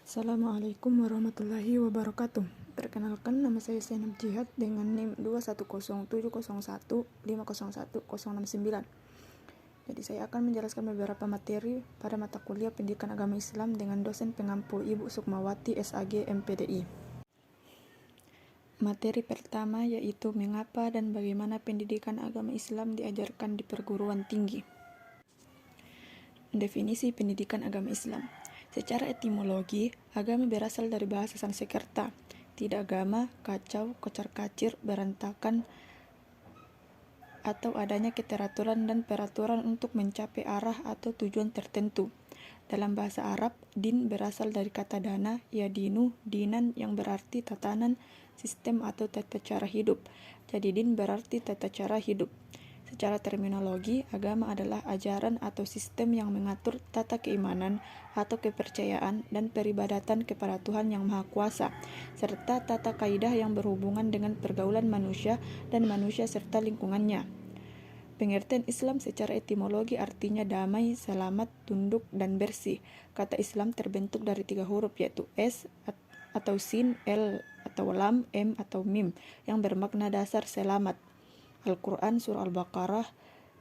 Assalamualaikum warahmatullahi wabarakatuh. Perkenalkan, nama saya Zainab Jihad dengan NIM 2107015015069. Jadi saya akan menjelaskan beberapa materi pada mata kuliah Pendidikan Agama Islam dengan dosen pengampu Ibu Sukmawati SAG MPDI. Materi pertama yaitu mengapa dan bagaimana pendidikan agama Islam diajarkan di perguruan tinggi. Definisi pendidikan agama Islam. Secara etimologi, agama berasal dari bahasa Sanskerta. Tidak agama, kacau, kocar-kacir, berantakan, atau adanya keteraturan dan peraturan untuk mencapai arah atau tujuan tertentu. Dalam bahasa Arab, din berasal dari kata dana, yadinu, dinan yang berarti tatanan, sistem atau tata cara hidup. Jadi din berarti tata cara hidup. Secara terminologi, agama adalah ajaran atau sistem yang mengatur tata keimanan atau kepercayaan dan peribadatan kepada Tuhan Yang Maha Kuasa, serta tata kaidah yang berhubungan dengan pergaulan manusia dan manusia serta lingkungannya. Pengertian Islam secara etimologi artinya damai, selamat, tunduk, dan bersih. Kata Islam terbentuk dari 3 huruf yaitu S atau Sin, L atau Lam, M atau Mim yang bermakna dasar selamat. Al-Quran Surah Al-Baqarah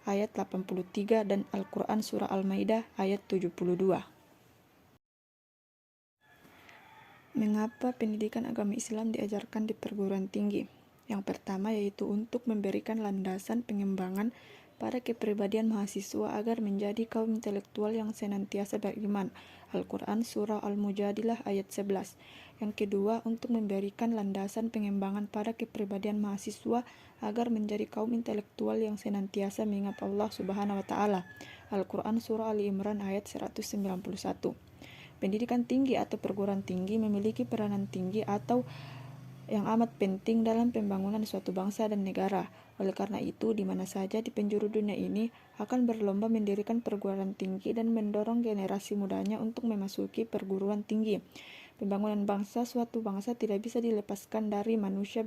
ayat 83 dan Al-Quran Surah Al-Maidah ayat 72. Mengapa pendidikan agama Islam diajarkan di perguruan tinggi? Yang pertama yaitu untuk memberikan landasan pengembangan pada kepribadian mahasiswa agar menjadi kaum intelektual yang senantiasa beriman. Al-Quran Surah Al-Mujadilah ayat 11. Yang kedua, untuk memberikan landasan pengembangan pada kepribadian mahasiswa agar menjadi kaum intelektual yang senantiasa mengingat Allah Subhanahu wa Ta'ala. Al-Quran Surah Ali Imran ayat 191. Pendidikan tinggi atau perguruan tinggi memiliki peranan tinggi atau yang amat penting dalam pembangunan suatu bangsa dan negara. Oleh karena itu, di mana saja di penjuru dunia ini akan berlomba mendirikan perguruan tinggi dan mendorong generasi mudanya untuk memasuki perguruan tinggi. Pembangunan suatu bangsa tidak bisa dilepaskan dari manusia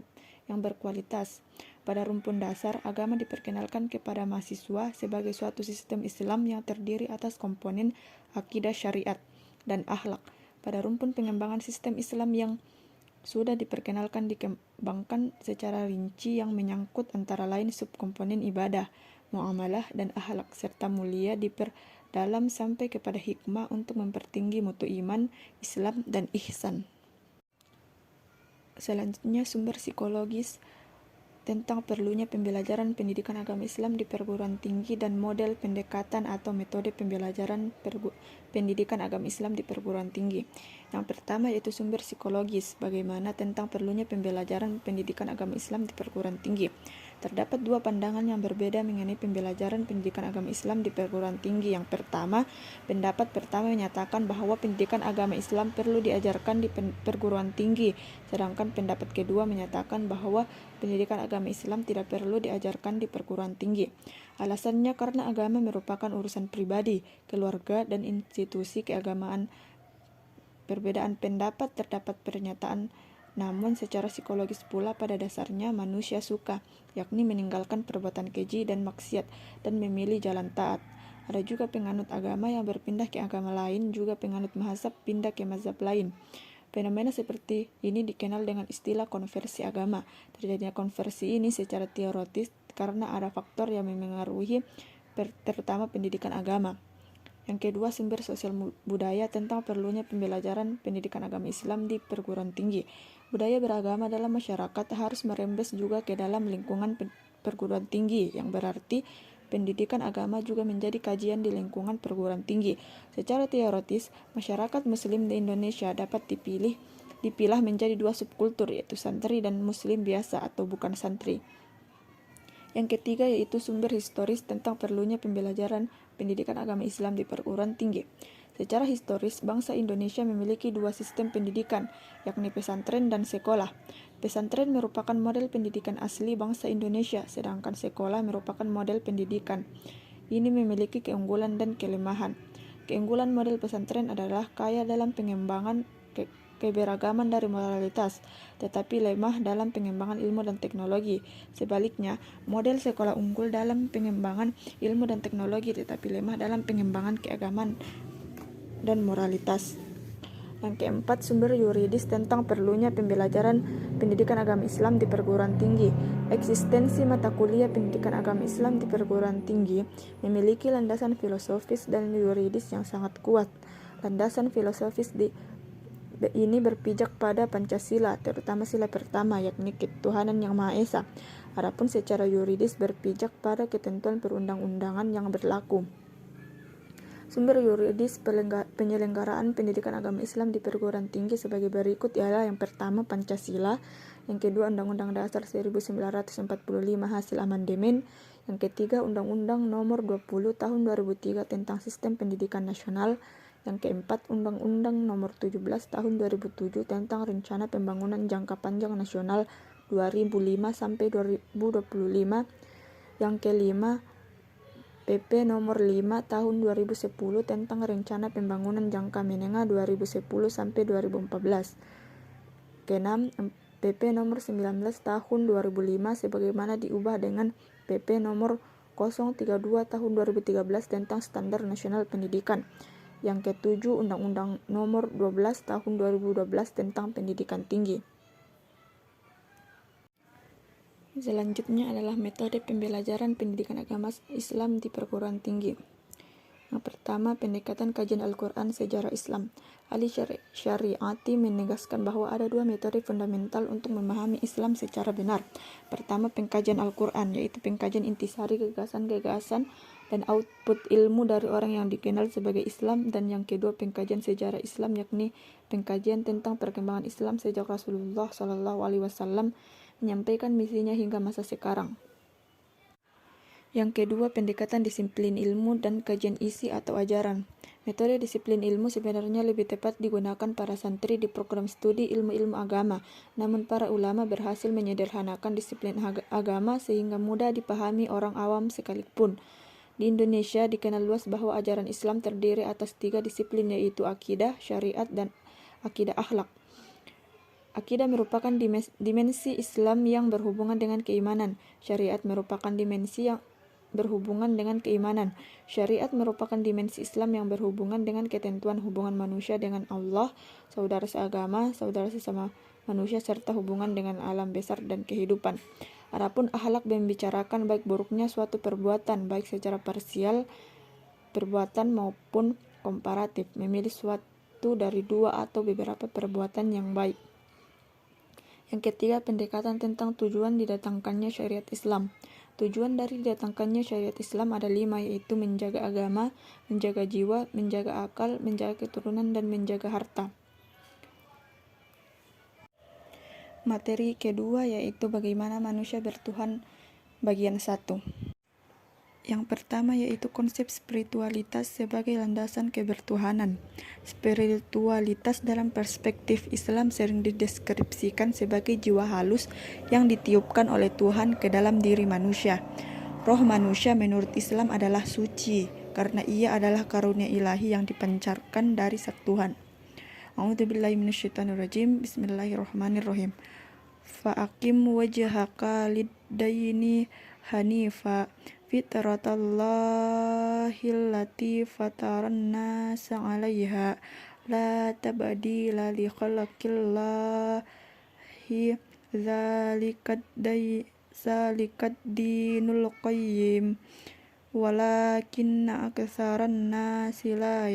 yang berkualitas. Pada rumpun dasar, agama diperkenalkan kepada mahasiswa sebagai suatu sistem Islam yang terdiri atas komponen akidah syariat dan akhlak. Pada rumpun pengembangan sistem Islam yang sudah diperkenalkan dikembangkan secara rinci yang menyangkut antara lain subkomponen ibadah, muamalah, dan akhlak, serta mulia diperdalam sampai kepada hikmah untuk mempertinggi mutu iman, Islam, dan ihsan. Selanjutnya, sumber psikologis tentang perlunya pembelajaran pendidikan agama Islam di perguruan tinggi dan model pendekatan atau metode pembelajaran pendidikan agama Islam di perguruan tinggi. Yang pertama yaitu sumber psikologis, bagaimana tentang perlunya pembelajaran pendidikan agama Islam di perguruan tinggi. Terdapat 2 pandangan yang berbeda mengenai pembelajaran pendidikan agama Islam di perguruan tinggi. Yang pertama, pendapat pertama menyatakan bahwa pendidikan agama Islam perlu diajarkan di perguruan tinggi, sedangkan pendapat kedua menyatakan bahwa pendidikan agama Islam tidak perlu diajarkan di perguruan tinggi. Alasannya karena agama merupakan urusan pribadi, keluarga, dan institusi keagamaan. Perbedaan pendapat terdapat pernyataan, namun secara psikologis pula pada dasarnya manusia suka, yakni meninggalkan perbuatan keji dan maksiat dan memilih jalan taat. Ada juga penganut agama yang berpindah ke agama lain, juga penganut mazhab pindah ke mazhab lain. Fenomena seperti ini dikenal dengan istilah konversi agama. Terjadinya konversi ini secara teoritis karena ada faktor yang memengaruhi terutama pendidikan agama. Yang kedua, sumber sosial budaya tentang perlunya pembelajaran pendidikan agama Islam di perguruan tinggi. Budaya beragama dalam masyarakat harus merembes juga ke dalam lingkungan perguruan tinggi, yang berarti pendidikan agama juga menjadi kajian di lingkungan perguruan tinggi. Secara teoritis, masyarakat muslim di Indonesia dapat dipilah menjadi 2 subkultur, yaitu santri dan muslim biasa atau bukan santri. Yang ketiga yaitu sumber historis tentang perlunya pembelajaran pendidikan agama Islam di perguruan tinggi. Secara historis, bangsa Indonesia memiliki 2 sistem pendidikan, yakni pesantren dan sekolah. Pesantren merupakan model pendidikan asli bangsa Indonesia, sedangkan sekolah merupakan model pendidikan. Ini memiliki keunggulan dan kelemahan. Keunggulan model pesantren adalah kaya dalam pengembangan keberagaman dari moralitas, tetapi lemah dalam pengembangan ilmu dan teknologi. Sebaliknya, model sekolah unggul dalam pengembangan ilmu dan teknologi, tetapi lemah dalam pengembangan keagamaan dan moralitas. Yang keempat, sumber yuridis tentang perlunya pembelajaran pendidikan agama Islam di perguruan tinggi. Eksistensi mata kuliah pendidikan agama Islam di perguruan tinggi memiliki landasan filosofis dan yuridis yang sangat kuat. Landasan filosofis ini berpijak pada Pancasila, terutama sila pertama, yakni ketuhanan yang Maha Esa. Adapun secara yuridis berpijak pada ketentuan perundang-undangan yang berlaku. Sumber yuridis penyelenggaraan pendidikan agama Islam di perguruan tinggi sebagai berikut ialah: yang pertama, Pancasila; yang kedua, Undang-Undang Dasar 1945 hasil amandemen; yang ketiga, Undang-Undang Nomor 20 Tahun 2003 tentang Sistem Pendidikan Nasional; yang keempat, Undang-Undang Nomor 17 Tahun 2007 tentang Rencana Pembangunan Jangka Panjang Nasional 2005 sampai 2025; yang kelima, PP Nomor 5 Tahun 2010 tentang Rencana Pembangunan Jangka Menengah 2010 sampai 2014. Keenam, PP Nomor 19 Tahun 2005 sebagaimana diubah dengan PP Nomor 032 Tahun 2013 tentang Standar Nasional Pendidikan. Yang ketujuh, Undang-Undang Nomor 12 Tahun 2012 tentang Pendidikan Tinggi. Selanjutnya adalah metode pembelajaran pendidikan agama Islam di perguruan tinggi. Yang pertama, pendekatan kajian Al-Quran sejarah Islam. Ahli Syariati menegaskan bahwa ada dua metode fundamental untuk memahami Islam secara benar. Pertama, pengkajian Al-Quran, yaitu pengkajian intisari gagasan-gagasan dan output ilmu dari orang yang dikenal sebagai Islam. Dan yang kedua, pengkajian sejarah Islam, yakni pengkajian tentang perkembangan Islam sejak Rasulullah SAW menyampaikan misinya hingga masa sekarang. Yang kedua, pendekatan disiplin ilmu dan kajian isi atau ajaran. Metode disiplin ilmu sebenarnya lebih tepat digunakan para santri di program studi ilmu-ilmu agama, namun para ulama berhasil menyederhanakan disiplin agama sehingga mudah dipahami orang awam sekalipun. Di Indonesia dikenal luas bahwa ajaran Islam terdiri atas 3 disiplin, yaitu akidah, syariat, dan akidah akhlak. Akidah merupakan dimensi Islam yang berhubungan dengan keimanan. Syariat merupakan dimensi yang berhubungan dengan keimanan. Syariat merupakan dimensi Islam yang berhubungan dengan ketentuan hubungan manusia dengan Allah, saudara seagama, saudara sesama manusia, serta hubungan dengan alam besar dan kehidupan. Adapun akhlak membicarakan baik buruknya suatu perbuatan, baik secara parsial perbuatan maupun komparatif, memilih suatu dari dua atau beberapa perbuatan yang baik. Yang ketiga, pendekatan tentang tujuan didatangkannya syariat Islam. Tujuan dari didatangkannya syariat Islam ada 5, yaitu menjaga agama, menjaga jiwa, menjaga akal, menjaga keturunan, dan menjaga harta. Materi kedua yaitu bagaimana manusia bertuhan, bagian 1. Yang pertama yaitu konsep spiritualitas sebagai landasan kebertuhanan. Spiritualitas dalam perspektif Islam sering dideskripsikan sebagai jiwa halus yang ditiupkan oleh Tuhan ke dalam diri manusia. Roh manusia menurut Islam adalah suci karena ia adalah karunia ilahi yang dipancarkan dari Sang Tuhan. A'udzubillahi minasyaitonirrajim. Bismillahirrahmanirrahim. Fa'aqim wajhaka lid-daini hanifa fitratallahi fataran nasa 'alaiha la tabdila li khalqillahi zalikad dinul qayyim walakinna aktsaran nasi la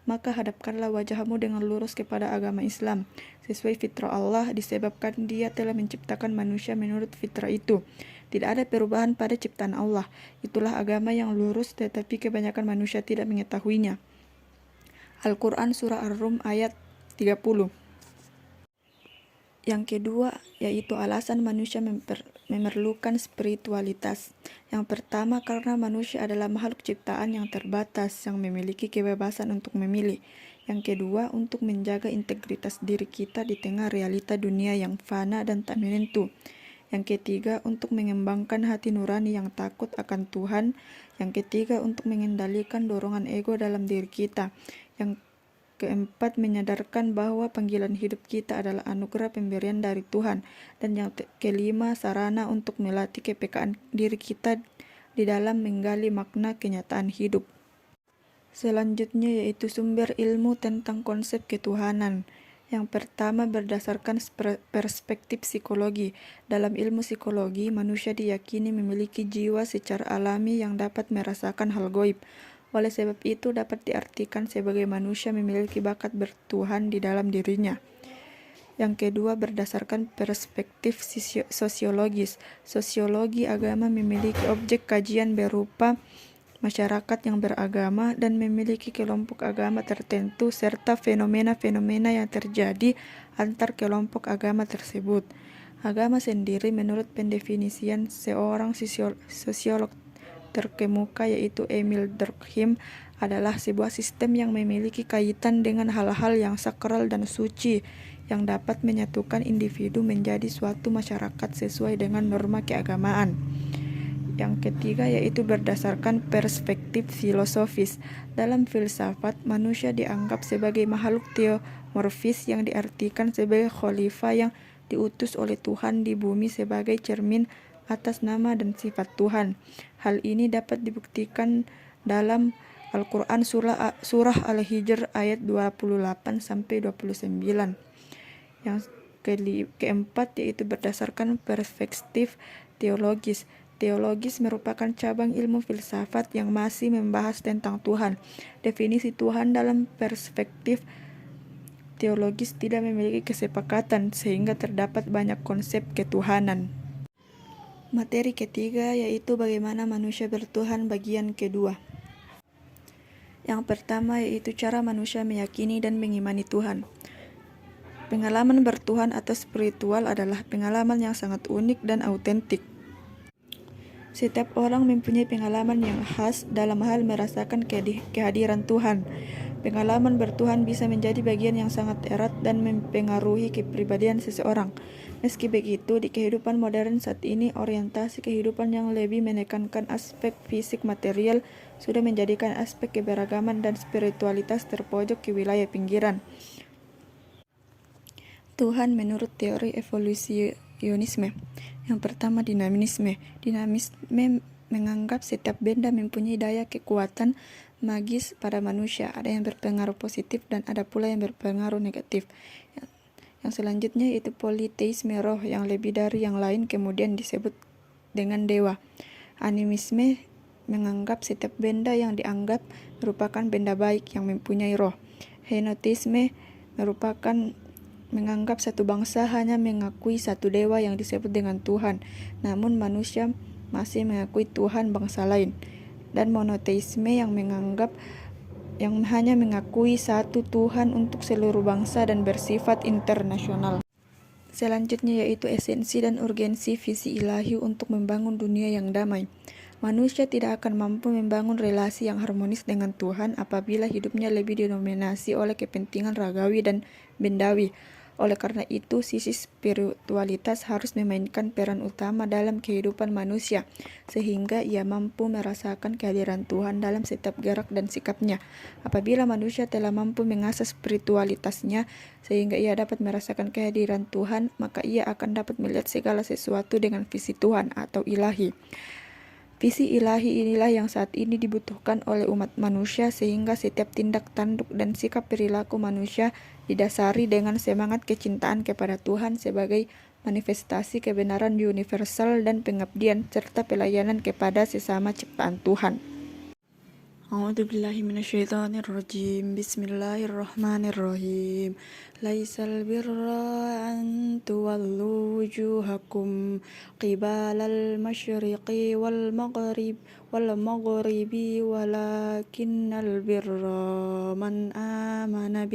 maka hadapkanlah wajahmu dengan lurus kepada agama Islam sesuai fitrah Allah, disebabkan Dia telah menciptakan manusia menurut fitrah itu. Tidak ada perubahan pada ciptaan Allah. Itulah agama yang lurus, tetapi kebanyakan manusia tidak mengetahuinya. Al-Quran Surah Ar-Rum ayat 30. Yang kedua yaitu alasan manusia memerlukan spiritualitas. Yang pertama, karena manusia adalah makhluk ciptaan yang terbatas yang memiliki kebebasan untuk memilih. Yang kedua, untuk menjaga integritas diri kita di tengah realita dunia yang fana dan tak menentu. Yang ketiga, untuk mengembangkan hati nurani yang takut akan Tuhan. Yang ketiga, untuk mengendalikan dorongan ego dalam diri kita. Yang keempat, menyadarkan bahwa panggilan hidup kita adalah anugerah pemberian dari Tuhan. Dan yang kelima, sarana untuk melatih kepekaan diri kita di dalam menggali makna kenyataan hidup. Selanjutnya yaitu sumber ilmu tentang konsep ketuhanan. Yang pertama berdasarkan perspektif psikologi. Dalam ilmu psikologi, manusia diyakini memiliki jiwa secara alami yang dapat merasakan hal gaib. Oleh sebab itu dapat diartikan sebagai manusia memiliki bakat bertuhan di dalam dirinya. Yang kedua berdasarkan perspektif sosiologis. Sosiologi agama memiliki objek kajian berupa masyarakat yang beragama dan memiliki kelompok agama tertentu serta fenomena-fenomena yang terjadi antar kelompok agama tersebut. Agama sendiri menurut pendefinisian seorang sosiolog terkemuka yaitu Emil Durkheim adalah sebuah sistem yang memiliki kaitan dengan hal-hal yang sakral dan suci yang dapat menyatukan individu menjadi suatu masyarakat sesuai dengan norma keagamaan. Yang ketiga yaitu berdasarkan perspektif filosofis. Dalam filsafat, manusia dianggap sebagai makhluk teomorfis yang diartikan sebagai khalifah yang diutus oleh Tuhan di bumi sebagai cermin atas nama dan sifat Tuhan. Hal ini dapat dibuktikan dalam Al-Quran surah Al-Hijr ayat 28-29. Yang keempat yaitu berdasarkan perspektif teologis. Teologis merupakan cabang ilmu filsafat yang masih membahas tentang Tuhan. Definisi Tuhan dalam perspektif teologis tidak memiliki kesepakatan sehingga terdapat banyak konsep ketuhanan. Materi ketiga yaitu bagaimana manusia bertuhan bagian kedua. Yang pertama yaitu cara manusia meyakini dan mengimani Tuhan. Pengalaman bertuhan atau spiritual adalah pengalaman yang sangat unik dan autentik. Setiap orang mempunyai pengalaman yang khas dalam hal merasakan kehadiran Tuhan. Pengalaman bertuhan bisa menjadi bagian yang sangat erat dan mempengaruhi kepribadian seseorang. Meski begitu, di kehidupan modern saat ini, orientasi kehidupan yang lebih menekankan aspek fisik material sudah menjadikan aspek keberagaman dan spiritualitas terpojok ke wilayah pinggiran. Tuhan menurut teori evolusionisme. Yang pertama dinamisme. Dinamisme menganggap setiap benda mempunyai daya kekuatan magis pada manusia. Ada yang berpengaruh positif dan ada pula yang berpengaruh negatif. Yang selanjutnya itu politeisme, roh yang lebih dari yang lain kemudian disebut dengan dewa. Animisme menganggap setiap benda yang dianggap merupakan benda baik yang mempunyai roh. Henotisme merupakan menganggap satu bangsa hanya mengakui satu dewa yang disebut dengan Tuhan, namun manusia masih mengakui Tuhan bangsa lain. Dan monoteisme yang hanya mengakui satu Tuhan untuk seluruh bangsa dan bersifat internasional. Selanjutnya yaitu esensi dan urgensi visi ilahi untuk membangun dunia yang damai. Manusia tidak akan mampu membangun relasi yang harmonis dengan Tuhan apabila hidupnya lebih didominasi oleh kepentingan ragawi dan bendawi. Oleh karena itu, sisi spiritualitas harus memainkan peran utama dalam kehidupan manusia, sehingga ia mampu merasakan kehadiran Tuhan dalam setiap gerak dan sikapnya. Apabila manusia telah mampu mengasah spiritualitasnya, sehingga ia dapat merasakan kehadiran Tuhan, maka ia akan dapat melihat segala sesuatu dengan visi Tuhan atau ilahi. Visi ilahi inilah yang saat ini dibutuhkan oleh umat manusia sehingga setiap tindak tanduk dan sikap perilaku manusia didasari dengan semangat kecintaan kepada Tuhan sebagai manifestasi kebenaran universal dan pengabdian serta pelayanan kepada sesama ciptaan Tuhan. A'udzubillahi minasyaitonirrajim. Bismillahirrahmanirrahim. Laisal birra an tuwallu wujuhakum qibalal masyriqi wal maghribi walakinnal birra man amana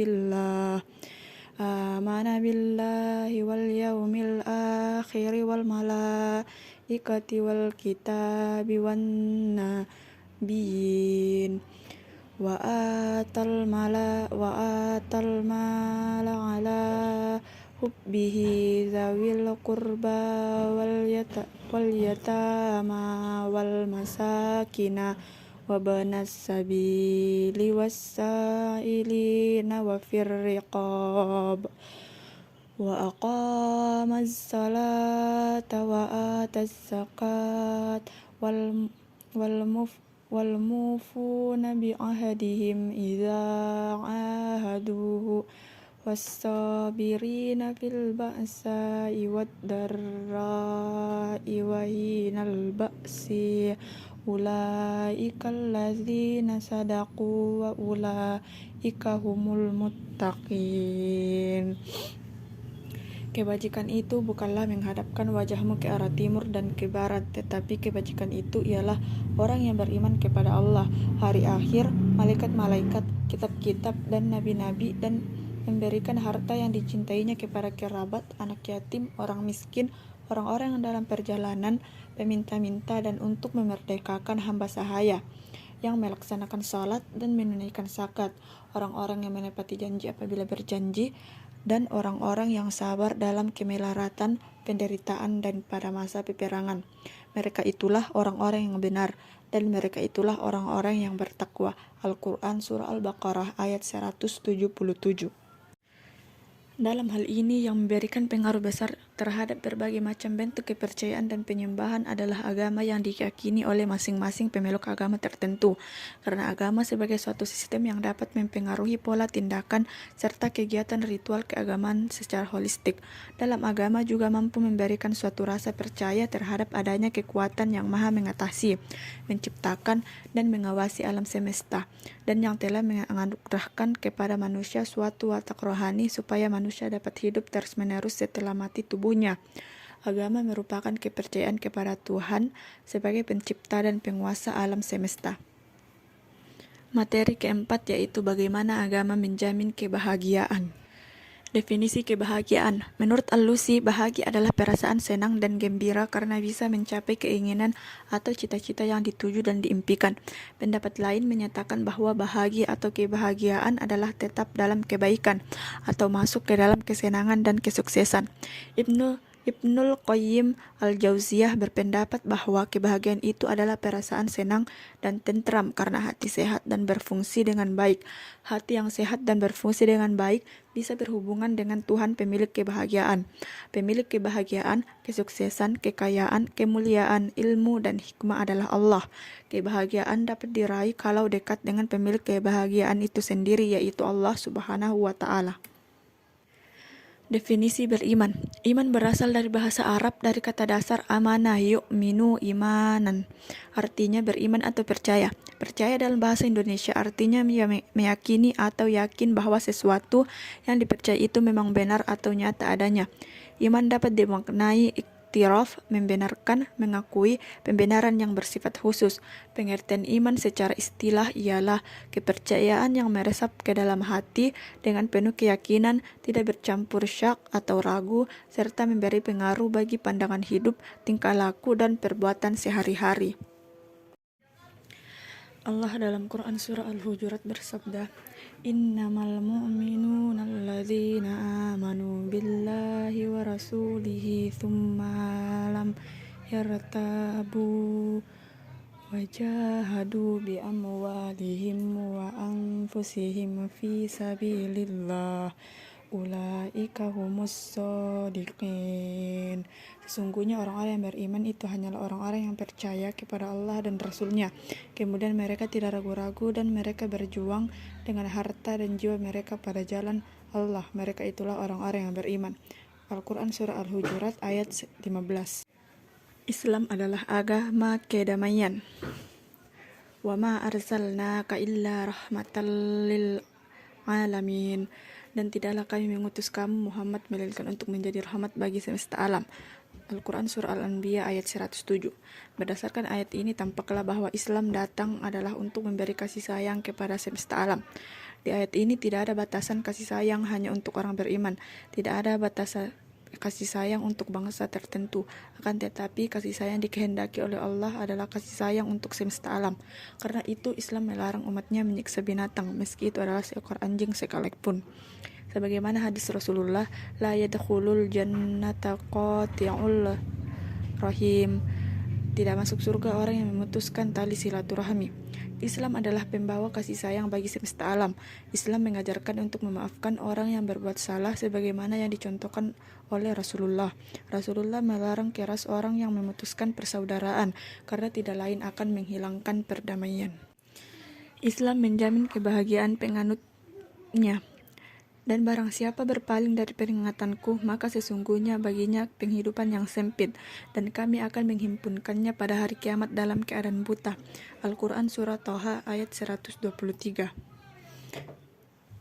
billahi wal yawmil akhir wal malaikati wal kitabi wan nabiyyin wa atal mala ala hubbihi zawil qurba wal yatama wal masakina wa banas sabili wasailina wa fir riqab wa aqamaz salata wa atas zakat wal والموفون بعهدهم إذا عاهدوا والصابرين في البأساء والضراء وحين البأس أولئك الذين صدقوا وأولئك هم المتقين. Kebajikan itu bukanlah menghadapkan wajahmu ke arah timur dan ke barat, tetapi kebajikan itu ialah orang yang beriman kepada Allah, hari akhir, malaikat-malaikat, kitab-kitab, dan nabi-nabi, dan memberikan harta yang dicintainya kepada kerabat, anak yatim, orang miskin, orang-orang yang dalam perjalanan, peminta-minta, dan untuk memerdekakan hamba sahaya, yang melaksanakan salat dan menunaikan zakat, orang-orang yang menepati janji apabila berjanji, dan orang-orang yang sabar dalam kemelaratan, penderitaan, dan pada masa peperangan. Mereka itulah orang-orang yang benar, dan mereka itulah orang-orang yang bertakwa. Al-Quran Surah Al-Baqarah ayat 177. Dalam hal ini, yang memberikan pengaruh besar terhadap berbagai macam bentuk kepercayaan dan penyembahan adalah agama yang diyakini oleh masing-masing pemeluk agama tertentu, karena agama sebagai suatu sistem yang dapat mempengaruhi pola tindakan serta kegiatan ritual keagamaan secara holistik. Dalam agama juga mampu memberikan suatu rasa percaya terhadap adanya kekuatan yang maha mengatasi, menciptakan, dan mengawasi alam semesta, dan yang telah menganugerahkan kepada manusia suatu watak rohani supaya manusia dapat hidup terus-menerus setelah mati tubuhnya. Agama merupakan kepercayaan kepada Tuhan sebagai pencipta dan penguasa alam semesta. Materi keempat yaitu bagaimana agama menjamin kebahagiaan. Definisi kebahagiaan. Menurut Al-Lusi, bahagia adalah perasaan senang dan gembira karena bisa mencapai keinginan atau cita-cita yang dituju dan diimpikan. Pendapat lain menyatakan bahwa bahagia atau kebahagiaan adalah tetap dalam kebaikan atau masuk ke dalam kesenangan dan kesuksesan. Ibnul Qayyim Al-Jauziyah berpendapat bahwa kebahagiaan itu adalah perasaan senang dan tentram karena hati sehat dan berfungsi dengan baik. Hati yang sehat dan berfungsi dengan baik bisa berhubungan dengan Tuhan pemilik kebahagiaan. Pemilik kebahagiaan, kesuksesan, kekayaan, kemuliaan, ilmu, dan hikmah adalah Allah. Kebahagiaan dapat diraih kalau dekat dengan pemilik kebahagiaan itu sendiri, yaitu Allah Subhanahu wa Ta'ala. Definisi beriman. Iman berasal dari bahasa Arab dari kata dasar amana yu'minu imanan. Artinya beriman atau percaya. Percaya dalam bahasa Indonesia artinya meyakini atau yakin bahwa sesuatu yang dipercayai itu memang benar atau nyata adanya. Iman dapat dimaknai iktiraf, membenarkan, mengakui pembenaran yang bersifat khusus. Pengertian iman secara istilah ialah kepercayaan yang meresap ke dalam hati dengan penuh keyakinan, tidak bercampur syak atau ragu, serta memberi pengaruh bagi pandangan hidup, tingkah laku, dan perbuatan sehari-hari. Allah dalam Quran Surah Al-Hujurat bersabda, Innamal mu'minuna alladzina amanu billahi wa rasulihi thumma lam yartabu wajahadu bi amwalihim wa anfusihim fi sabilillah ulaika humus shodiqin. Sesungguhnya orang-orang yang beriman itu hanyalah orang-orang yang percaya kepada Allah dan Rasul-Nya. Kemudian mereka tidak ragu-ragu dan mereka berjuang dengan harta dan jiwa mereka pada jalan Allah. Mereka itulah orang-orang yang beriman. Al-Quran Surah Al-Hujurat ayat 15. Islam adalah agama kedamaian. Wa ma arsalnaka illa rahmatan lil alamin. Dan tidaklah kami mengutus kamu Muhammad melainkan untuk menjadi rahmat bagi semesta alam. Al-Quran Surah Al-Anbiya ayat 107. Berdasarkan ayat ini tampaklah bahwa Islam datang adalah untuk memberi kasih sayang kepada semesta alam. Di ayat ini tidak ada batasan kasih sayang hanya untuk orang beriman. Tidak ada batasan kasih sayang untuk bangsa tertentu. Akan tetapi kasih sayang dikehendaki oleh Allah adalah kasih sayang untuk semesta alam. Karena itu Islam melarang umatnya menyiksa binatang meski itu adalah seekor anjing sekalipun. Sebagaimana hadis Rasulullah, la yadkhulul jannata qati'ul rahim. Tidak masuk surga orang yang memutuskan tali silaturahmi. Islam adalah pembawa kasih sayang bagi semesta alam. Islam mengajarkan untuk memaafkan orang yang berbuat salah sebagaimana yang dicontohkan oleh Rasulullah. Rasulullah melarang keras orang yang memutuskan persaudaraan karena tidak lain akan menghilangkan perdamaian. Islam menjamin kebahagiaan penganutnya. Dan barang siapa berpaling dari peringatanku, maka sesungguhnya baginya penghidupan yang sempit, dan kami akan menghimpunkannya pada hari kiamat dalam keadaan buta. Al-Quran Surah Toha ayat 123.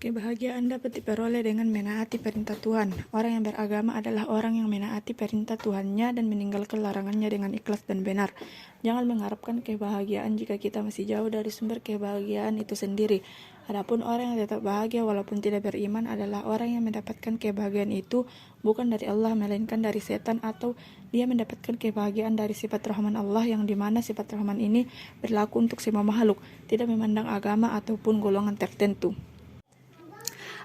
Kebahagiaan dapat diperoleh dengan menaati perintah Tuhan. Orang yang beragama adalah orang yang menaati perintah Tuhannya dan meninggalkan larangannya dengan ikhlas dan benar. Jangan mengharapkan kebahagiaan jika kita masih jauh dari sumber kebahagiaan itu sendiri. Adapun orang yang tetap bahagia walaupun tidak beriman adalah orang yang mendapatkan kebahagiaan itu bukan dari Allah melainkan dari setan, atau dia mendapatkan kebahagiaan dari sifat rahman Allah, yang dimana sifat rahman ini berlaku untuk semua makhluk, tidak memandang agama ataupun golongan tertentu.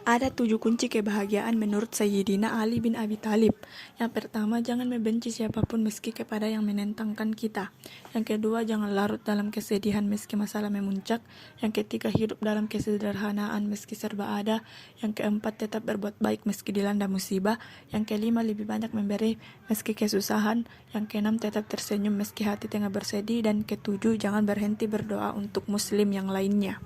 Ada 7 kunci kebahagiaan menurut Sayyidina Ali bin Abi Thalib. Yang pertama, jangan membenci siapapun meski kepada yang menentangkan kita. Yang kedua, jangan larut dalam kesedihan meski masalah memuncak. Yang ketiga, hidup dalam kesederhanaan meski serba ada. Yang keempat, tetap berbuat baik meski dilanda musibah. Yang kelima, lebih banyak memberi meski kesusahan. Yang keenam, tetap tersenyum meski hati tengah bersedih. Dan ketujuh, jangan berhenti berdoa untuk muslim yang lainnya.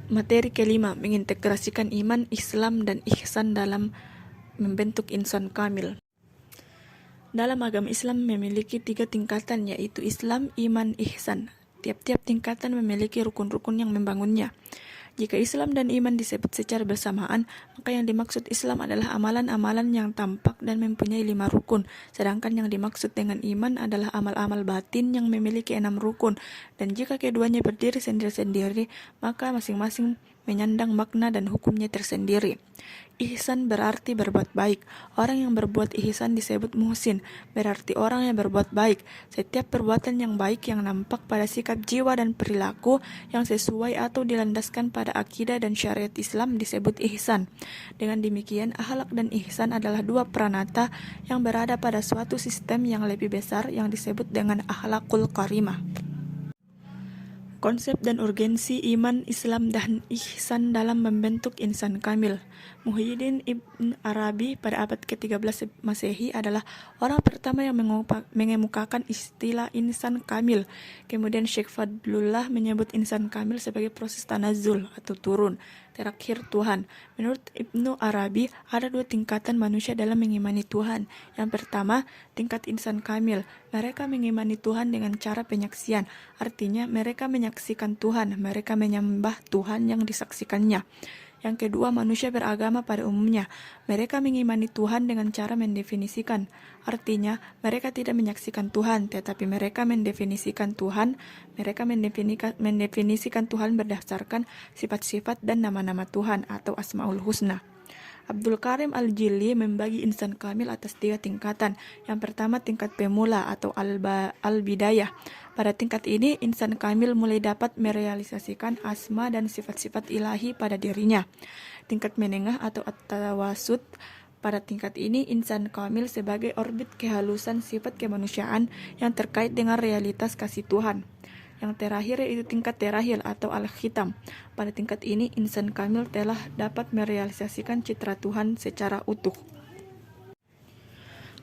Materi kelima, mengintegrasikan iman, Islam, dan ihsan dalam membentuk insan kamil. Dalam agama Islam memiliki 3 tingkatan, yaitu Islam, iman, ihsan. Tiap-tiap tingkatan memiliki rukun-rukun yang membangunnya. Jika Islam dan iman disebut secara bersamaan, maka yang dimaksud Islam adalah amalan-amalan yang tampak dan mempunyai 5 rukun, sedangkan yang dimaksud dengan iman adalah amal-amal batin yang memiliki 6 rukun, dan jika keduanya berdiri sendiri-sendiri, maka masing-masing menyandang makna dan hukumnya tersendiri. Ihsan berarti berbuat baik. Orang yang berbuat ihsan disebut muhsin, berarti orang yang berbuat baik. Setiap perbuatan yang baik yang nampak pada sikap jiwa dan perilaku yang sesuai atau dilandaskan pada akidah dan syariat Islam disebut ihsan. Dengan demikian, akhlak dan ihsan adalah 2 peranata yang berada pada suatu sistem yang lebih besar yang disebut dengan akhlakul karimah. Konsep dan urgensi iman, Islam, dan ihsan dalam membentuk insan kamil. Muhyiddin Ibn Arabi pada abad ke-13 Masehi adalah orang pertama yang mengemukakan istilah insan kamil. Kemudian Syekh Fadlullah menyebut insan kamil sebagai proses tanazul atau turun, terakhir Tuhan. Menurut Ibnu Arabi, ada 2 tingkatan manusia dalam mengimani Tuhan. Yang pertama, tingkat insan kamil. Mereka mengimani Tuhan dengan cara penyaksian. Artinya, mereka menyaksikan Tuhan, mereka menyembah Tuhan yang disaksikannya. Yang kedua, manusia beragama pada umumnya. Mereka mengimani Tuhan dengan cara mendefinisikan. Artinya, mereka tidak menyaksikan Tuhan, tetapi mereka mendefinisikan Tuhan. Mereka mendefinisikan Tuhan berdasarkan sifat-sifat dan nama-nama Tuhan atau Asmaul Husna. Abdul Karim Al-Jili membagi insan kamil atas 3 tingkatan. Yang pertama, tingkat pemula atau al-bidayah. Pada tingkat ini, insan kamil mulai dapat merealisasikan asma dan sifat-sifat ilahi pada dirinya. Tingkat menengah atau at-tawasud. Pada tingkat ini, insan kamil sebagai orbit kehalusan sifat kemanusiaan yang terkait dengan realitas kasih Tuhan. Yang terakhir yaitu tingkat terakhir atau al-khitam. Pada tingkat ini, insan kamil telah dapat merealisasikan citra Tuhan secara utuh.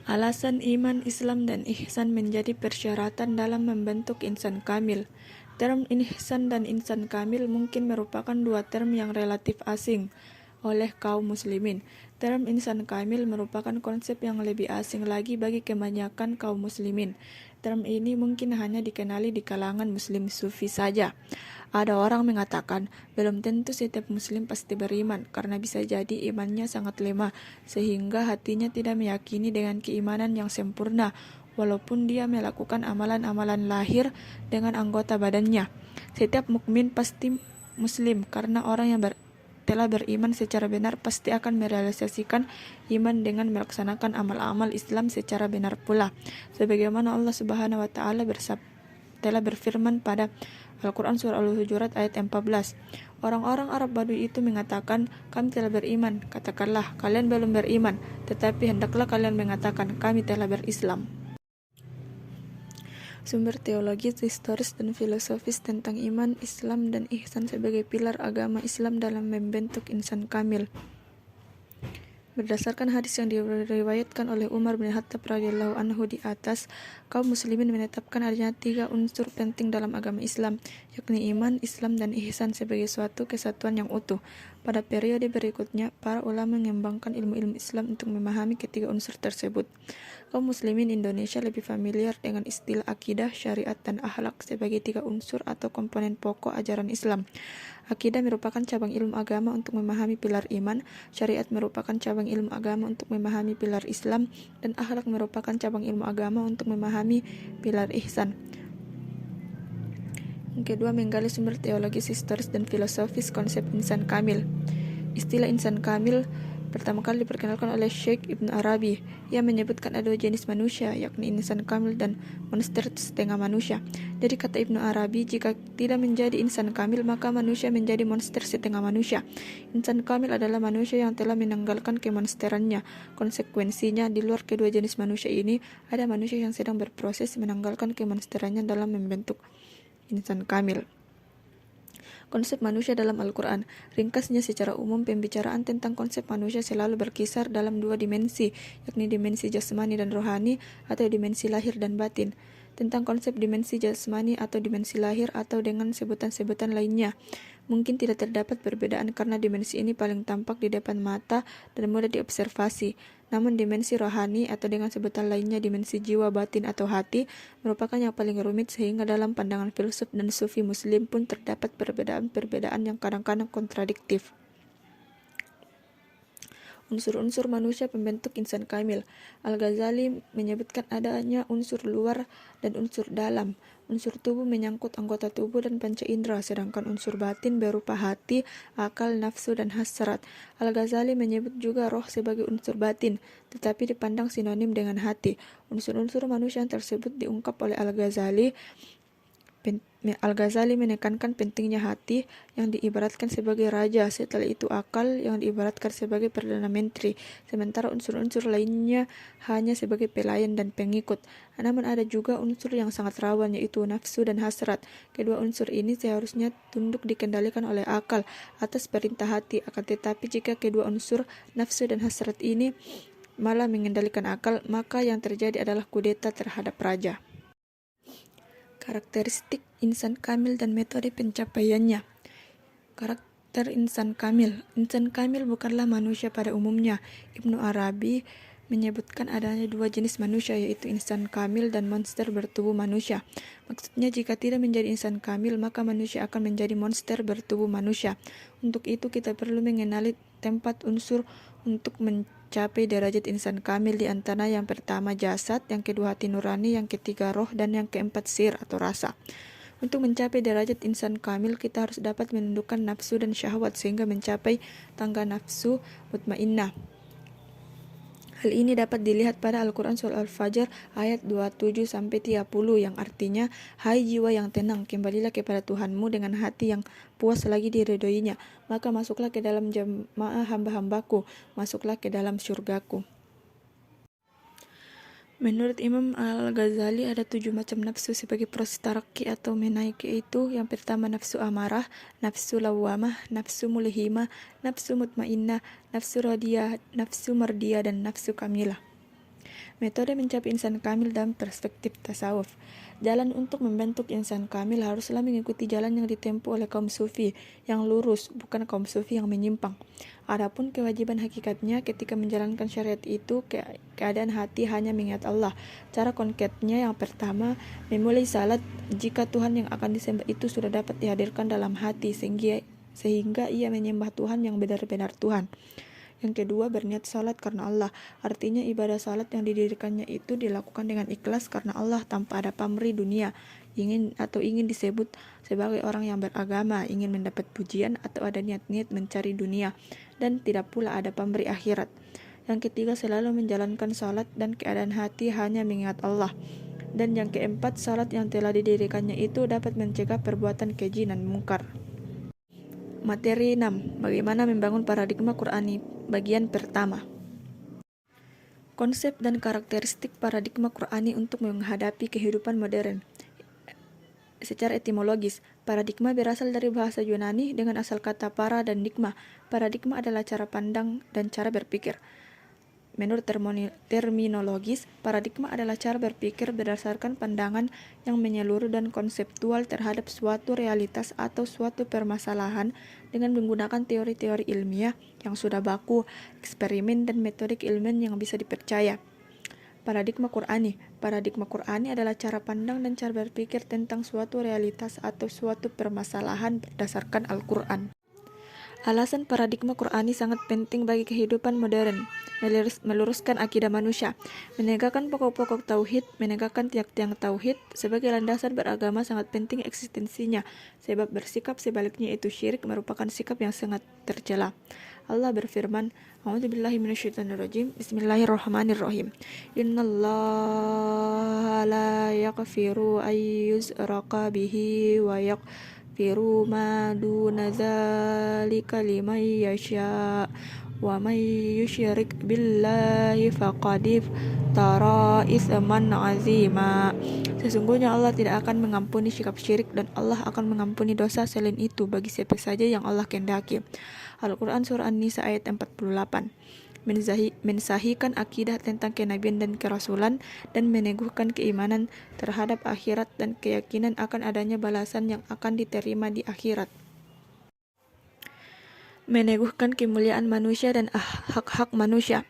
Alasan iman, Islam, dan ihsan menjadi persyaratan dalam membentuk insan kamil. Term ihsan dan insan kamil mungkin merupakan 2 term yang relatif asing oleh kaum muslimin. Term insan kamil merupakan konsep yang lebih asing lagi bagi kebanyakan kaum muslimin. Term ini mungkin hanya dikenali di kalangan muslim sufi saja. Ada orang mengatakan, belum tentu setiap muslim pasti beriman, karena bisa jadi imannya sangat lemah, sehingga hatinya tidak meyakini dengan keimanan yang sempurna, walaupun dia melakukan amalan-amalan lahir dengan anggota badannya. Setiap mukmin pasti muslim, karena orang yang telah beriman secara benar pasti akan merealisasikan iman dengan melaksanakan amal-amal Islam secara benar pula. Sebagaimana Allah Subhanahu wa taala telah berfirman pada Al-Quran Surah Al-Hujurat ayat 14. Orang-orang Arab Badui itu mengatakan, kami telah beriman. Katakanlah, kalian belum beriman, tetapi hendaklah kalian mengatakan, kami telah berislam. Sumber teologis, historis, dan filosofis tentang iman, Islam, dan ihsan sebagai pilar agama Islam dalam membentuk insan kamil. Berdasarkan hadis yang diriwayatkan oleh Umar bin Khattab radhiyallahu anhu di atas, kaum muslimin menetapkan adanya 3 unsur penting dalam agama Islam, yakni iman, Islam, dan ihsan sebagai suatu kesatuan yang utuh. Pada periode berikutnya, para ulama mengembangkan ilmu-ilmu Islam untuk memahami ketiga unsur tersebut. Kaum muslimin Indonesia lebih familiar dengan istilah akidah, syariat, dan akhlak sebagai 3 unsur atau komponen pokok ajaran Islam. Akidah merupakan cabang ilmu agama untuk memahami pilar iman, syariat merupakan cabang ilmu agama untuk memahami pilar Islam, dan akhlak merupakan cabang ilmu agama untuk memahami pilar ihsan. Yang kedua, menggali sumber teologis, historis, dan filosofis konsep insan kamil. Istilah insan kamil pertama kali diperkenalkan oleh Syekh Ibnu Arabi. Ia menyebutkan ada 2 jenis manusia, yakni insan kamil dan monster setengah manusia. Dari kata Ibnu Arabi, jika tidak menjadi insan kamil, maka manusia menjadi monster setengah manusia. Insan kamil adalah manusia yang telah menanggalkan kemonsterannya. Konsekuensinya, di luar kedua jenis manusia ini, ada manusia yang sedang berproses menanggalkan kemonsterannya dalam membentuk insan kamil. Konsep manusia dalam Al-Quran. Ringkasnya, secara umum pembicaraan tentang konsep manusia selalu berkisar dalam 2 dimensi, yakni dimensi jasmani dan rohani atau dimensi lahir dan batin. Tentang konsep dimensi jasmani atau dimensi lahir atau dengan sebutan-sebutan lainnya, mungkin tidak terdapat perbedaan karena dimensi ini paling tampak di depan mata dan mudah diobservasi. Namun dimensi rohani atau dengan sebutan lainnya dimensi jiwa, batin, atau hati merupakan yang paling rumit, sehingga dalam pandangan filsuf dan sufi muslim pun terdapat perbedaan-perbedaan yang kadang-kadang kontradiktif. Unsur-unsur manusia pembentuk insan kamil. Al-Ghazali menyebutkan adanya unsur luar dan unsur dalam. Unsur tubuh menyangkut anggota tubuh dan panca indera, sedangkan unsur batin berupa hati, akal, nafsu, dan hasrat. Al-Ghazali menyebut juga roh sebagai unsur batin, tetapi dipandang sinonim dengan hati. Unsur-unsur manusia yang tersebut diungkap oleh Al-Ghazali menekankan pentingnya hati yang diibaratkan sebagai raja, setelah itu akal yang diibaratkan sebagai perdana menteri, sementara unsur-unsur lainnya hanya sebagai pelayan dan pengikut. Namun ada juga unsur yang sangat rawan, yaitu nafsu dan hasrat. Kedua unsur ini seharusnya tunduk dikendalikan oleh akal atas perintah hati, akan tetapi jika kedua unsur nafsu dan hasrat ini malah mengendalikan akal, maka yang terjadi adalah kudeta terhadap raja. Karakteristik insan kamil dan metode pencapaiannya. Karakter insan kamil. Insan kamil bukanlah manusia pada umumnya. Ibnu Arabi menyebutkan adanya 2 jenis manusia, yaitu insan kamil dan monster bertubuh manusia. Maksudnya, jika tidak menjadi insan kamil, maka manusia akan menjadi monster bertubuh manusia. Untuk itu kita perlu mengenali tempat unsur untuk mencapai derajat insan kamil, di antara yang pertama jasad, yang kedua hati nurani, yang ketiga roh, dan yang keempat sir atau rasa. Untuk mencapai derajat insan kamil, kita harus dapat menundukkan nafsu dan syahwat sehingga mencapai tangga nafsu mutmainnah. Hal ini dapat dilihat pada Al-Quran Surah Al-Fajr ayat 27-30 yang artinya, hai jiwa yang tenang, kembalilah kepada Tuhanmu dengan hati yang puas lagi diridhoinya, maka masuklah ke dalam jamaah hamba-hambaku, masuklah ke dalam syurgaku. Menurut Imam Al-Ghazali ada 7 macam nafsu sebagai proses tarakki atau menaik, yaitu yang pertama nafsu amarah, nafsu lawamah, nafsu mulhimah, nafsu mutmainnah, nafsu radiyah, nafsu mardiyah, dan nafsu kamilah. Metode mencapai insan kamil dalam perspektif tasawuf. Jalan untuk membentuk insan kamil haruslah mengikuti jalan yang ditempuh oleh kaum sufi yang lurus, bukan kaum sufi yang menyimpang. Adapun kewajiban hakikatnya ketika menjalankan syariat itu, keadaan hati hanya mengingat Allah. Cara konkretnya yang pertama, memulai salat jika Tuhan yang akan disembah itu sudah dapat dihadirkan dalam hati, sehingga ia menyembah Tuhan yang benar-benar Tuhan. Yang kedua, berniat salat karena Allah. Artinya ibadah salat yang didirikannya itu dilakukan dengan ikhlas karena Allah, tanpa ada pamrih dunia, ingin disebut sebagai orang yang beragama, ingin mendapat pujian, atau ada niat-niat mencari dunia, dan tidak pula ada pamrih akhirat. Yang ketiga, selalu menjalankan salat dan keadaan hati hanya mengingat Allah. Dan yang keempat, salat yang telah didirikannya itu dapat mencegah perbuatan keji dan mungkar. Materi 6. Bagaimana membangun paradigma Qur'ani. Bagian pertama. Konsep dan karakteristik paradigma Qur'ani untuk menghadapi kehidupan modern. Secara etimologis, paradigma berasal dari bahasa Yunani dengan asal kata para dan digma. Paradigma adalah cara pandang dan cara berpikir. Menurut terminologis, paradigma adalah cara berpikir berdasarkan pandangan yang menyeluruh dan konseptual terhadap suatu realitas atau suatu permasalahan dengan menggunakan teori-teori ilmiah yang sudah baku, eksperimen, dan metode keilmuan yang bisa dipercaya. Paradigma Qur'ani adalah cara pandang dan cara berpikir tentang suatu realitas atau suatu permasalahan berdasarkan Al-Quran. Alasan paradigma Qur'ani sangat penting bagi kehidupan modern, meluruskan akidah manusia, menegakkan pokok-pokok tauhid, menegakkan tiang-tiang tauhid sebagai landasan beragama sangat penting eksistensinya, sebab bersikap sebaliknya itu syirik merupakan sikap yang sangat tercela. Allah berfirman, A'udzubillahi minasyaitonirrajim. Bismillahirrahmanirrahim. Innallaha la yaghfiru ay yushraka bihi wa yaghfiru ma duna dzalika liman yasha. Wa may yusyrik billahi faqad iftara itsman 'azima. Sesungguhnya Allah tidak akan mengampuni sikap syirik dan Allah akan mengampuni dosa selain itu bagi siapa saja yang Allah kehendaki. Al-Quran Surah An-Nisa ayat 48. Mensahihkan akidah tentang kenabian dan kerasulan dan meneguhkan keimanan terhadap akhirat dan keyakinan akan adanya balasan yang akan diterima di akhirat. Meneguhkan kemuliaan manusia dan hak-hak manusia.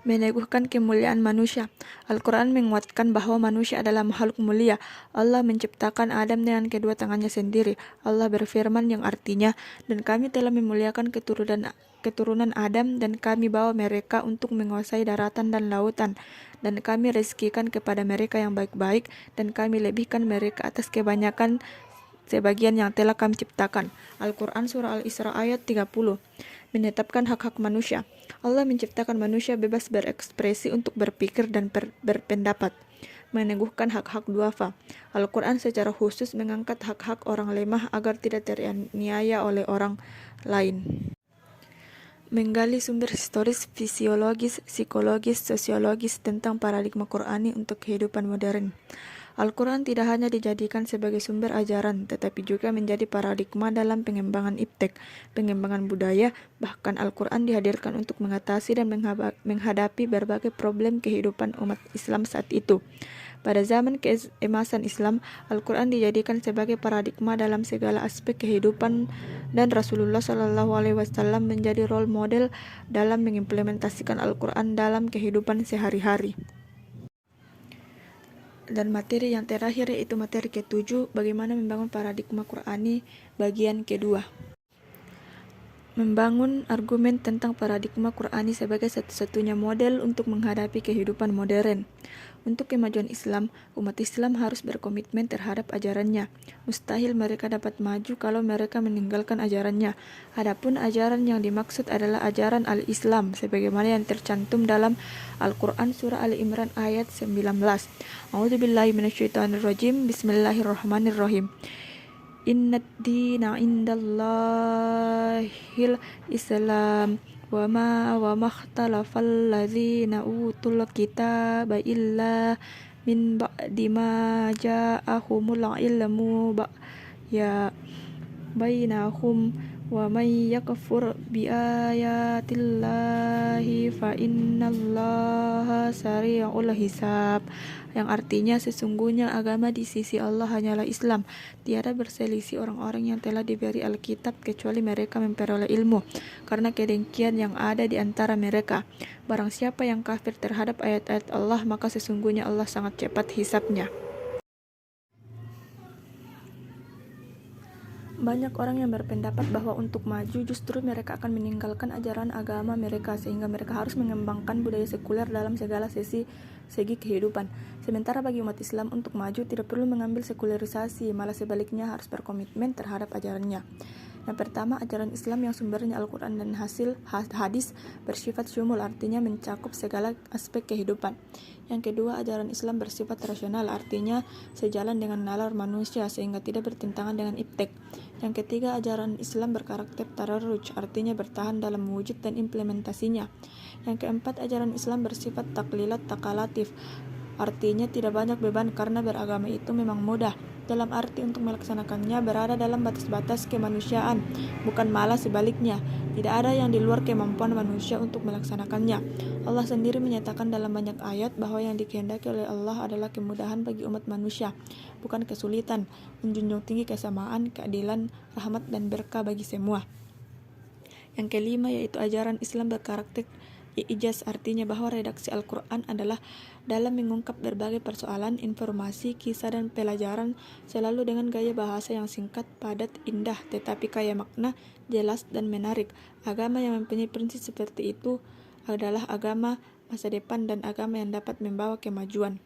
Meneguhkan kemuliaan manusia. Al-Quran menguatkan bahwa manusia adalah makhluk mulia. Allah menciptakan Adam dengan kedua tangannya sendiri. Allah berfirman yang artinya, dan kami telah memuliakan keturunan Adam dan kami bawa mereka untuk menguasai daratan dan lautan. Dan kami rezekikan kepada mereka yang baik-baik dan kami lebihkan mereka atas kebanyakan sebagian yang telah kami ciptakan. Al-Quran Surah Al-Isra ayat 30. Menetapkan hak-hak manusia. Allah menciptakan manusia bebas berekspresi untuk berpikir dan berpendapat. Meneguhkan hak-hak duafa. Al-Quran secara khusus mengangkat hak-hak orang lemah agar tidak teraniaya oleh orang lain. Menggali sumber historis, fisiologis, psikologis, sosiologis tentang paradigma Qur'ani untuk kehidupan modern. Al-Quran tidak hanya dijadikan sebagai sumber ajaran, tetapi juga menjadi paradigma dalam pengembangan iptek, pengembangan budaya. Bahkan Al-Quran dihadirkan untuk mengatasi dan menghadapi berbagai problem kehidupan umat Islam saat itu. Pada zaman keemasan Islam, Al-Quran dijadikan sebagai paradigma dalam segala aspek kehidupan dan Rasulullah SAW menjadi role model dalam mengimplementasikan Al-Quran dalam kehidupan sehari-hari. Dan materi yang terakhir yaitu materi ke-7, bagaimana membangun paradigma Qur'ani bagian kedua. Membangun argumen tentang paradigma Qur'ani sebagai satu-satunya model untuk menghadapi kehidupan modern. Untuk kemajuan Islam, umat Islam harus berkomitmen terhadap ajarannya. Mustahil mereka dapat maju kalau mereka meninggalkan ajarannya. Adapun ajaran yang dimaksud adalah ajaran al-Islam, sebagaimana yang tercantum dalam Al-Quran Surah Ali Imran ayat 19. A'udzubillahi minasyaitonirrajim. Bismillahirrahmanirrahim. Innad dina indallahil Islam wa makhtalafal ladzina utul kitaba illa min ba'di ma ja'ahumul ilmu ya bainahum wa may yakfur bi ayatillahi fa innallaha sari'ul hisab, yang artinya sesungguhnya agama di sisi Allah hanyalah Islam. Tiada berselisih orang-orang yang telah diberi Alkitab kecuali mereka memperoleh ilmu karena kedengkian yang ada di antara mereka. Barang siapa yang kafir terhadap ayat-ayat Allah, maka sesungguhnya Allah sangat cepat hisabnya. Banyak orang yang berpendapat bahwa untuk maju justru mereka akan meninggalkan ajaran agama mereka sehingga mereka harus mengembangkan budaya sekuler dalam segala segi kehidupan. Sementara bagi umat Islam untuk maju tidak perlu mengambil sekularisasi, malah sebaliknya harus berkomitmen terhadap ajarannya. Yang pertama, ajaran Islam yang sumbernya Al-Quran dan hadis bersifat syumul, artinya mencakup segala aspek kehidupan. Yang kedua, ajaran Islam bersifat rasional, artinya sejalan dengan nalar manusia sehingga tidak bertentangan dengan iptek. Yang ketiga, ajaran Islam berkarakter tadarruj, artinya bertahan dalam wujud dan implementasinya. Yang keempat, ajaran Islam bersifat taklilat takalatif, artinya tidak banyak beban karena beragama itu memang mudah. dalam arti untuk melaksanakannya berada dalam batas-batas kemanusiaan, bukan malah sebaliknya. Tidak ada yang di luar kemampuan manusia untuk melaksanakannya. Allah sendiri menyatakan dalam banyak ayat bahwa yang dikehendaki oleh Allah adalah kemudahan bagi umat manusia, bukan kesulitan, menjunjung tinggi kesamaan, keadilan, rahmat, dan berkah bagi semua. Yang kelima yaitu ajaran Islam berkarakter ijaz, artinya bahwa redaksi Al-Quran adalah dalam mengungkap berbagai persoalan, informasi, kisah, dan pelajaran selalu dengan gaya bahasa yang singkat, padat, indah, tetapi kaya makna, jelas, dan menarik. Agama yang mempunyai prinsip seperti itu adalah agama masa depan dan agama yang dapat membawa kemajuan.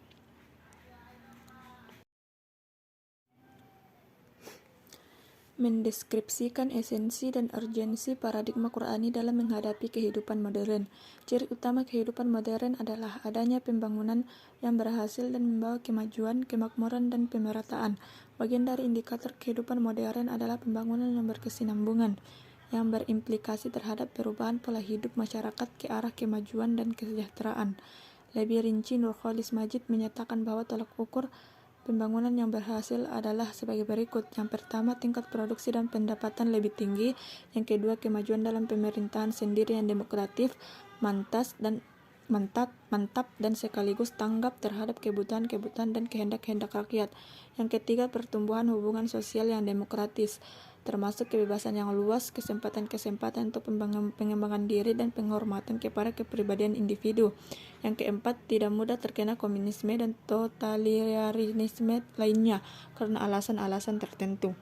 Mendeskripsikan esensi dan urgensi paradigma Qur'ani dalam menghadapi kehidupan modern. Ciri utama kehidupan modern adalah adanya pembangunan yang berhasil dan membawa kemajuan, kemakmuran, dan pemerataan. Bagian dari indikator kehidupan modern adalah pembangunan yang berkesinambungan, yang berimplikasi terhadap perubahan pola hidup masyarakat ke arah kemajuan dan kesejahteraan. Lebih rinci, Nurcholish Madjid menyatakan bahwa tolak ukur pembangunan yang berhasil adalah sebagai berikut. Yang pertama, tingkat produksi dan pendapatan lebih tinggi. Yang kedua, kemajuan dalam pemerintahan sendiri yang demokratis, mantap dan sekaligus tanggap terhadap kebutuhan-kebutuhan dan kehendak-kehendak rakyat. Yang ketiga, pertumbuhan hubungan sosial yang demokratis, termasuk kebebasan yang luas, kesempatan-kesempatan untuk pengembangan diri dan penghormatan kepada kepribadian individu. Yang keempat, tidak mudah terkena komunisme dan totalitarisme lainnya karena alasan-alasan tertentu.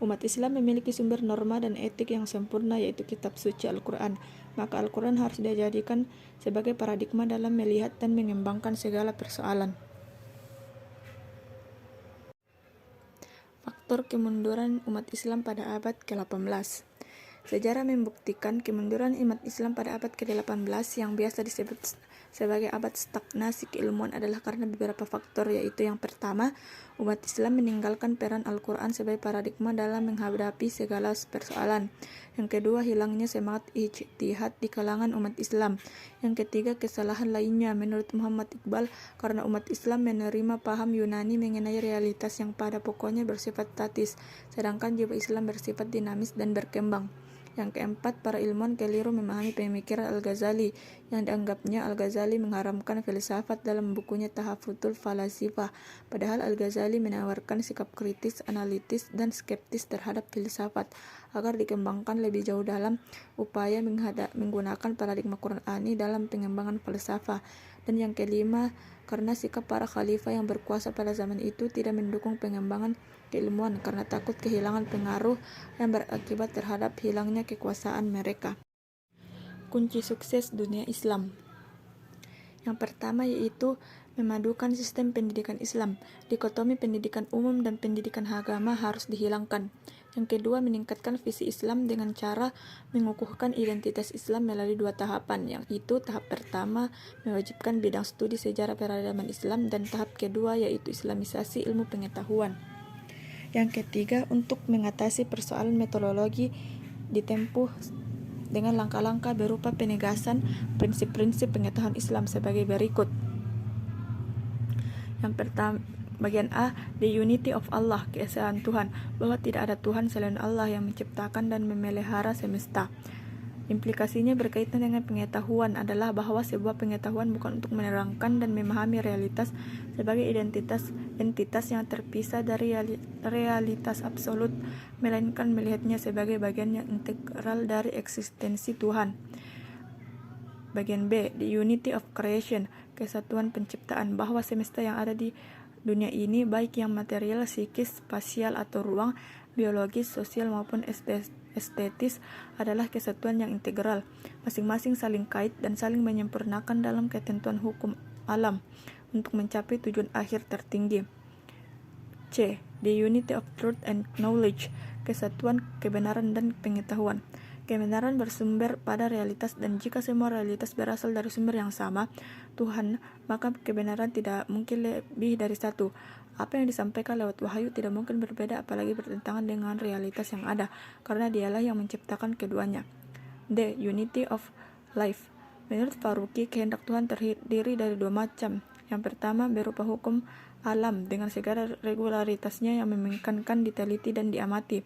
Umat Islam memiliki sumber norma dan etik yang sempurna, yaitu kitab suci Al-Quran. Maka Al-Quran harus dijadikan sebagai paradigma dalam melihat dan mengembangkan segala persoalan. Faktor kemunduran umat Islam pada abad ke-18. Sejarah membuktikan kemunduran umat Islam pada abad ke-18 yang biasa disebut sebagai abad stagnasi keilmuan adalah karena beberapa faktor, yaitu yang pertama, umat Islam meninggalkan peran Al-Quran sebagai paradigma dalam menghadapi segala persoalan. Yang kedua, hilangnya semangat ijtihad di kalangan umat Islam. Yang ketiga, kesalahan lainnya menurut Muhammad Iqbal karena umat Islam menerima paham Yunani mengenai realitas yang pada pokoknya bersifat statis, sedangkan jiwa Islam bersifat dinamis dan berkembang. Yang keempat, para ilmuwan keliru memahami pemikiran Al-Ghazali yang dianggapnya Al-Ghazali mengharamkan filsafat dalam bukunya Tahafutul Falasifah, padahal Al-Ghazali menawarkan sikap kritis, analitis, dan skeptis terhadap filsafat agar dikembangkan lebih jauh dalam upaya menggunakan paradigma Qur'ani dalam pengembangan falsafah. Dan yang kelima, karena sikap para khalifah yang berkuasa pada zaman itu tidak mendukung pengembangan keilmuan karena takut kehilangan pengaruh yang berakibat terhadap hilangnya kekuasaan mereka. Kunci sukses dunia Islam. Yang pertama yaitu memadukan sistem pendidikan Islam. Dikotomi pendidikan umum dan pendidikan agama harus dihilangkan. Yang kedua, meningkatkan visi Islam dengan cara mengukuhkan identitas Islam melalui dua tahapan, yaitu tahap pertama mewajibkan bidang studi sejarah peradaban Islam, dan tahap kedua yaitu Islamisasi ilmu pengetahuan. Yang ketiga, untuk mengatasi persoalan metodologi ditempuh dengan langkah-langkah berupa penegasan prinsip-prinsip pengetahuan Islam sebagai berikut. Yang pertama, bagian A, the unity of Allah, keesaan Tuhan, bahwa tidak ada Tuhan selain Allah yang menciptakan dan memelihara semesta. Implikasinya berkaitan dengan pengetahuan adalah bahwa sebuah pengetahuan bukan untuk menerangkan dan memahami realitas sebagai entitas yang terpisah dari realitas absolut, melainkan melihatnya sebagai bagian yang integral dari eksistensi Tuhan. Bagian B, the unity of creation, kesatuan penciptaan, bahwa semesta yang ada di dunia ini, baik yang material, psikis, spasial atau ruang, biologis, sosial maupun estetis, adalah kesatuan yang integral, masing-masing saling kait dan saling menyempurnakan dalam ketentuan hukum alam untuk mencapai tujuan akhir tertinggi. C, the unity of truth and knowledge, kesatuan kebenaran dan pengetahuan. Kebenaran bersumber pada realitas, dan jika semua realitas berasal dari sumber yang sama, Tuhan, maka kebenaran tidak mungkin lebih dari satu. Apa yang disampaikan lewat wahyu tidak mungkin berbeda apalagi bertentangan dengan realitas yang ada, karena dialah yang menciptakan keduanya. D, unity of life. Menurut Faruqi, kehendak Tuhan terdiri dari dua macam. Yang pertama berupa hukum alam dengan segala regularitasnya yang memungkinkan diteliti dan diamati.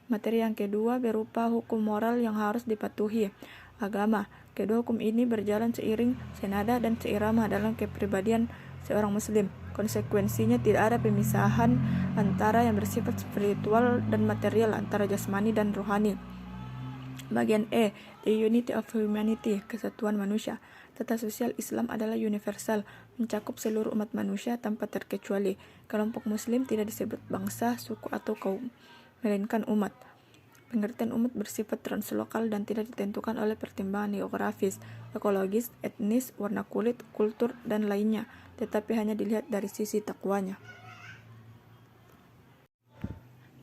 Materi yang kedua berupa hukum moral yang harus dipatuhi. Agama. Kedua hukum ini berjalan seiring, senada, dan seirama dalam kepribadian seorang muslim. Konsekuensinya tidak ada pemisahan antara yang bersifat spiritual dan material, antara jasmani dan rohani. Bagian E, the unity of humanity, kesatuan manusia. Tata sosial Islam adalah universal, mencakup seluruh umat manusia tanpa terkecuali. Kelompok muslim tidak disebut bangsa, suku, atau kaum, melainkan umat. Pengertian umat bersifat translokal dan tidak ditentukan oleh pertimbangan geografis, ekologis, etnis, warna kulit, kultur, dan lainnya, tetapi hanya dilihat dari sisi takwanya.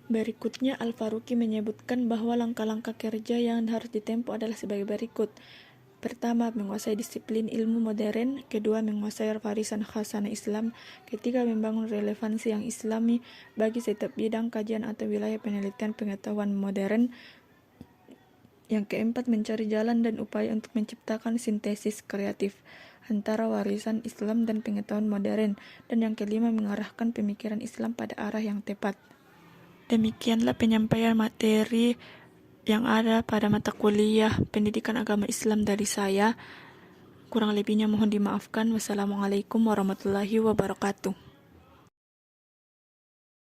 Berikutnya, Al-Faruqi menyebutkan bahwa langkah-langkah kerja yang harus ditempuh adalah sebagai berikut. Pertama, menguasai disiplin ilmu modern. Kedua, menguasai warisan khasanah Islam. Ketiga, membangun relevansi yang islami bagi setiap bidang kajian atau wilayah penelitian pengetahuan modern. Yang keempat, mencari jalan dan upaya untuk menciptakan sintesis kreatif antara warisan Islam dan pengetahuan modern. Dan yang kelima, mengarahkan pemikiran Islam pada arah yang tepat. Demikianlah penyampaian materi yang ada pada mata kuliah Pendidikan Agama Islam dari saya. Kurang lebihnya mohon dimaafkan. Wassalamualaikum warahmatullahi wabarakatuh.